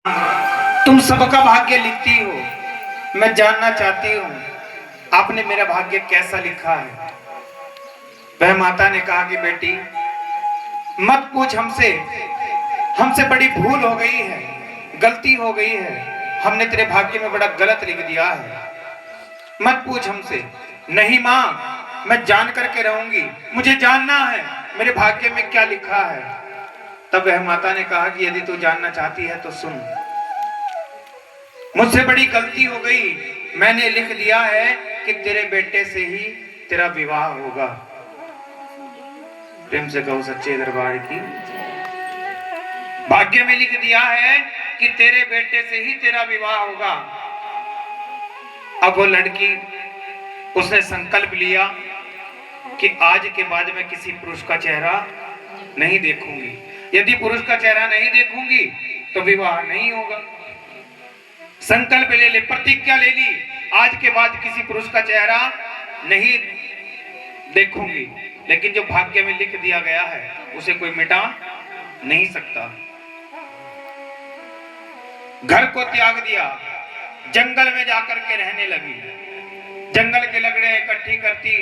तुम सबका भाग्य लिखती हो, मैं जानना चाहती हूँ आपने मेरा भाग्य कैसा लिखा है। वह माता ने कहा कि बेटी मत पूछ हमसे, हमसे बड़ी भूल हो गई है, गलती हो गई है, हमने तेरे भाग्य में बड़ा गलत लिख दिया है, मत पूछ हमसे। नहीं माँ, मैं जान करके रहूंगी, मुझे जानना है मेरे भाग्य में क्या लिखा है। तब वह माता ने कहा कि यदि तू जानना चाहती है तो सुन, मुझसे बड़ी गलती हो गई, मैंने लिख दिया है कि तेरे बेटे से ही तेरा विवाह होगा। प्रेम से कहो सच्चे दरबार की। भाग्य में लिख दिया है कि तेरे बेटे से ही तेरा विवाह होगा। अब वो लड़की, उसने संकल्प लिया कि आज के बाद मैं किसी पुरुष का चेहरा नहीं देखूंगी, यदि पुरुष का चेहरा नहीं देखूंगी तो विवाह नहीं होगा। संकल्प ले ले, प्रतिज्ञा ले ली, आज के बाद किसी पुरुष का चेहरा नहीं देखूंगी। लेकिन जो भाग्य में लिख दिया गया है उसे कोई मिटा नहीं सकता। घर को त्याग दिया, जंगल में जाकर के रहने लगी। जंगल के लकड़ियां इकट्ठी करती,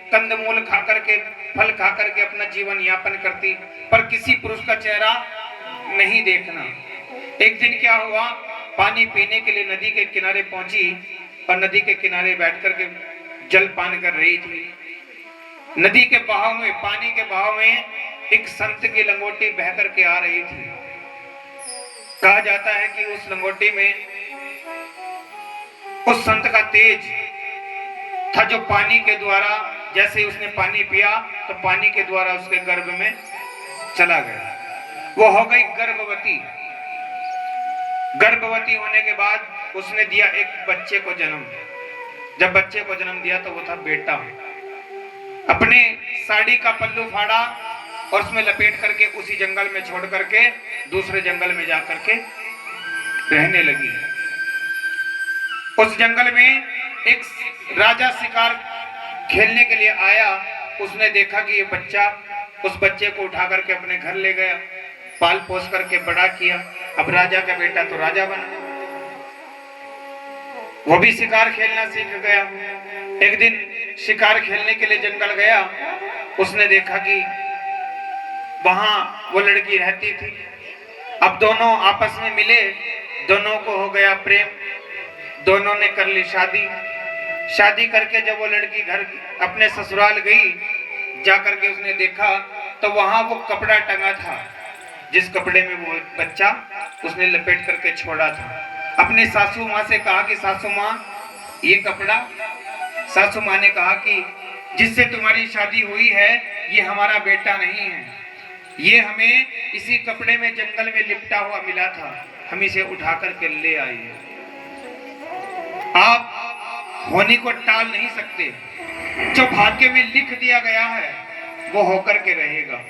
कंदमूल खा करके, फल खा करके अपना जीवन यापन करती, पर किसी पुरुष का चेहरा नहीं देखना। एक दिन क्या हुआ, पानी पीने के लिए नदी के किनारे पहुंची और नदी के किनारे बैठ करके जल पान कर रही थी। नदी के बहाव में, पानी के बहाव में एक संत की लंगोटी बह करके आ रही थी। कहा जाता है कि उस लंगोटी में उस संत का तेज था, जो पानी के द्वारा, जैसे उसने पानी पिया तो पानी के द्वारा उसके गर्भ में चला गया। वो हो गई गर्भवती। गर्भवती होने के बाद उसने दिया एक बच्चे को जन्म। जब बच्चे को जन्म दिया तो वो था बेटा। अपने साड़ी का पल्लू फाड़ा और उसमें लपेट करके उसी जंगल में छोड़ करके दूसरे जंगल में जाकर के रहने लगी। उस जंगल में एक राजा शिकार खेलने के लिए आया। उसने देखा कि ये बच्चा, उस बच्चे को उठा करके अपने घर ले गया, पाल पोस करके बड़ा किया। अब राजा का बेटा तो राजा बना, वो भी शिकार खेलना सीख गया। एक दिन शिकार खेलने के लिए जंगल गया, उसने देखा कि वहां वो लड़की रहती थी। अब दोनों आपस में मिले, दोनों को हो गया प्रेम, दोनों ने कर ली शादी। शादी करके जब वो लड़की घर अपने ससुराल गई, जाकर के उसने देखा तो वहां वो कपड़ा टंगा था, जिस कपड़े में वो बच्चा उसने लपेट करके छोड़ा था। अपने सासू माँ से कहा कि सासू माँ ये कपड़ा, सासू माँ ने कहा कि जिससे तुम्हारी शादी हुई है ये हमारा बेटा नहीं है, ये हमें इसी कपड़े में जंगल में लिपटा हुआ मिला था, हम इसे उठा करके ले आए। आप होने को टाल नहीं सकते, जो भाग्य में लिख दिया गया है वो होकर के रहेगा।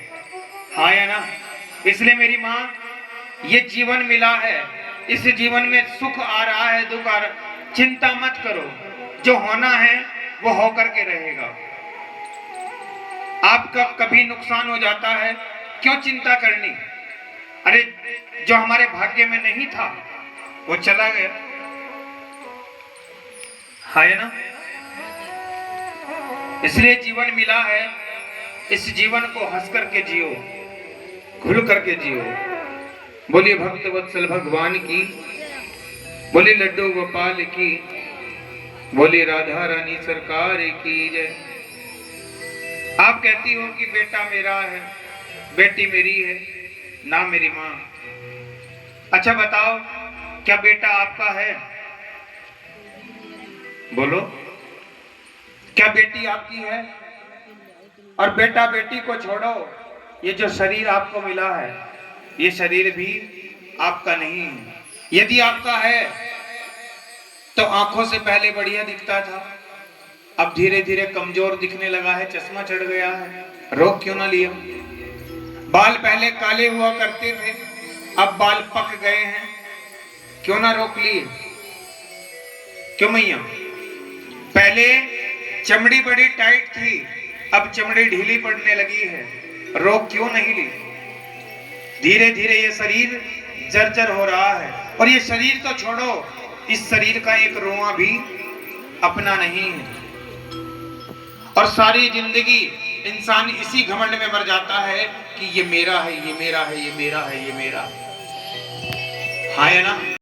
हाँ या ना? इसलिए मेरी माँ, ये जीवन मिला है, इस जीवन में सुख आ रहा है, दुख आ रहा, चिंता मत करो, जो होना है वो होकर के रहेगा। आपका कभी नुकसान हो जाता है, क्यों चिंता करनी? अरे जो हमारे भाग्य में नहीं था वो चला गया, है ना? इसलिए जीवन मिला है, इस जीवन को हंस करके जियो, खुल करके जियो। बोलिए भक्त वत्सल भगवान की, बोलिए लड्डू गोपाल की, बोलिए राधा रानी सरकार की जय। आप कहती हो कि बेटा मेरा है, बेटी मेरी है, ना मेरी माँ। अच्छा बताओ, क्या बेटा आपका है? बोलो, क्या बेटी आपकी है? और बेटा बेटी को छोड़ो, ये जो शरीर आपको मिला है ये शरीर भी आपका नहीं है। यदि आपका है तो आंखों से पहले बढ़िया दिखता था, अब धीरे धीरे कमजोर दिखने लगा है, चश्मा चढ़ गया है, रोक क्यों ना लिया? बाल पहले काले हुआ करते थे, अब बाल पक गए हैं, क्यों ना रोक लिए? क्यों मैया? पहले चमड़ी बड़ी टाइट थी, अब चमड़ी ढीली पड़ने लगी है, रोक क्यों नहीं ली? धीरे धीरे ये शरीर जर्जर हो रहा है, और ये शरीर तो छोड़ो, इस शरीर का एक रोआ भी अपना नहीं है। और सारी जिंदगी इंसान इसी घमंड में मर जाता है कि ये मेरा है, ये मेरा है, ये मेरा है, ये मेरा है। हाँ है ना।